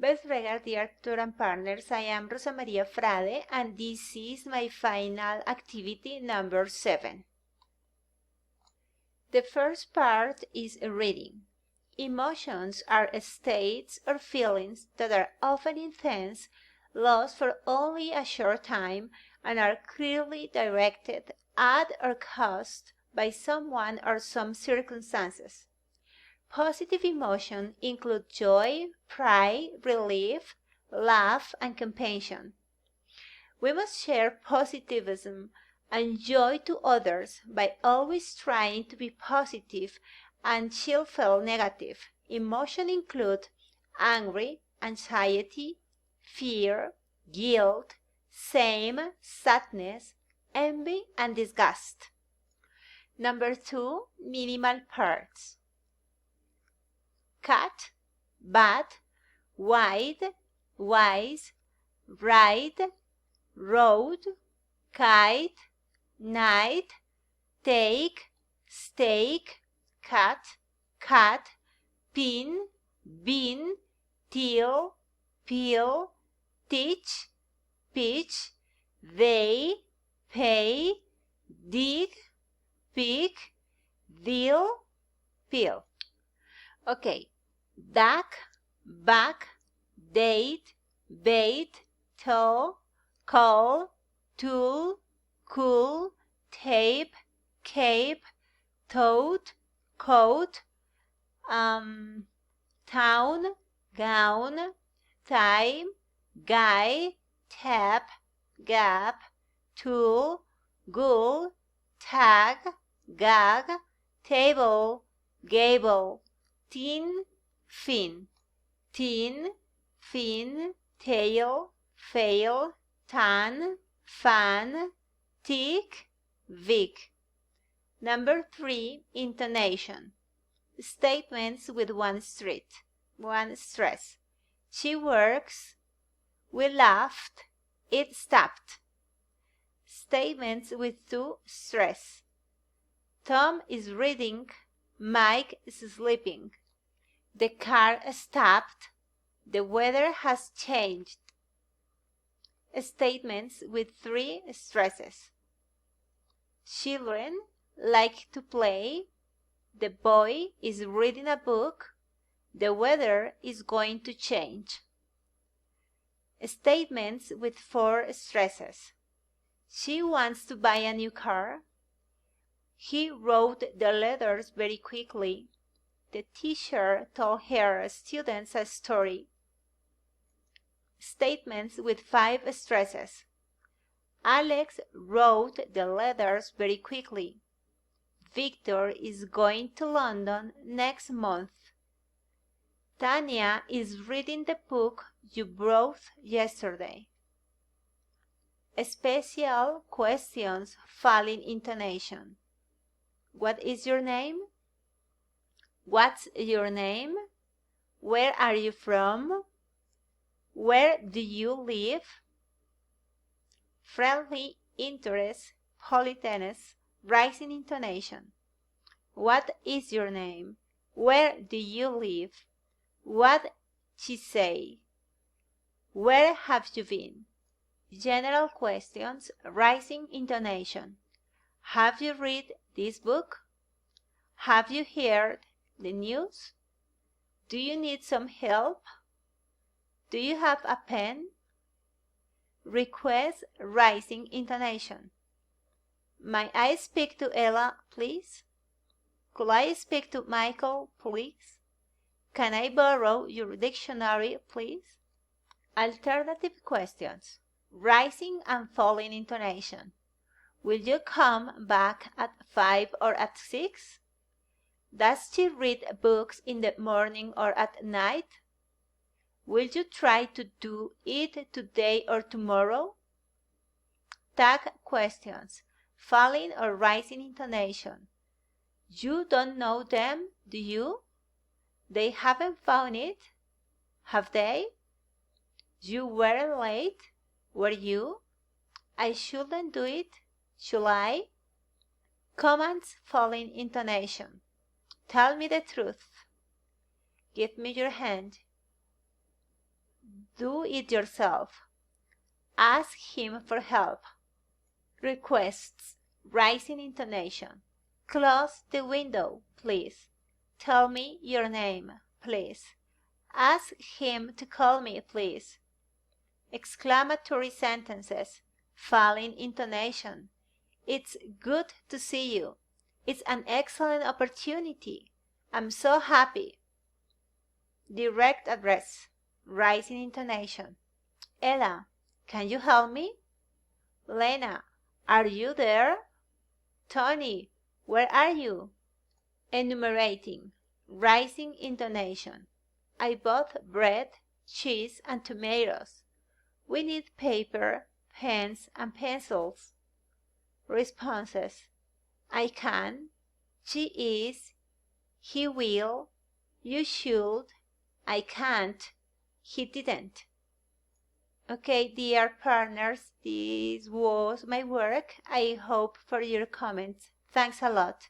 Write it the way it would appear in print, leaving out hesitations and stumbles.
Best regards, dear actor and partners, I am Rosa Maria Frade, and this is my final activity number 7. The first part is reading. Emotions are states or feelings that are often intense, lost for only a short time, and are clearly directed at or caused by someone or some circumstances. Positive emotions include joy, pride, relief, love, and compassion. We must share positivism and joy to others by always trying to be positive and feel negative. Emotions include anger, anxiety, fear, guilt, shame, sadness, envy, and disgust. Number 2, minimal parts. Cat, bat, wide, wise, ride, road, kite, night, take, stake, cat, cat, pin, bin, till, peel, teach, pitch, they, pay, dig, pick, deal, peel. Okay, duck, back, date, bait, toe, call, tool, cool, tape, cape, toad, coat, town, gown, time, guy, tap, gap, tool, ghoul, tag, gag, table, gable, tin, fin, tail, fail, tan, fan, tick, vic. Number 3, intonation. Statements with one stress. She works, we laughed, it stopped. Statements with 2 stress. Tom is reading, Mike is sleeping. The car stopped, the weather has changed. Statements with 3 stresses. Children like to play, the boy is reading a book, the weather is going to change. Statements with 4 stresses. She wants to buy a new car. He wrote the letters very quickly. The teacher told her students a story. Statements with 5 stresses. Alex wrote the letters very quickly. Victor is going to London next month. Tanya is reading the book you brought yesterday. Special questions following intonation. What is your name? What's your name? Where are you from? Where do you live? Friendly interest, politeness, rising intonation. What is your name? Where do you live? What she say? Where have you been? General questions, rising intonation. Have you read this book? Have you heard the news? Do you need some help? Do you have a pen? Request, rising intonation. May I speak to Ella, please? Could I speak to Michael, please? Can I borrow your dictionary, please? Alternative questions. Rising and falling intonation. Will you come back at 5 or at 6? Does she read books in the morning or at night? Will you try to do it today or tomorrow? Tag questions. Falling or rising intonation. You don't know them, do you? They haven't found it, have they? You were late, were you? I shouldn't do it, should I? Commands falling intonation. Tell me the truth. Give me your hand. Do it yourself. Ask him for help. Requests, rising intonation. Close the window, please. Tell me your name, please. Ask him to call me, please. Exclamatory sentences, falling intonation. It's good to see you. It's an excellent opportunity. I'm so happy. Direct address, rising intonation. Ella, can you help me? Lena, are you there? Tony, where are you? Enumerating, rising intonation. I bought bread, cheese, and tomatoes. We need paper, pens, and pencils. Responses. I can. She is. He will. You should. I can't. He didn't. Okay, dear partners, this was my work. I hope for your comments. Thanks a lot.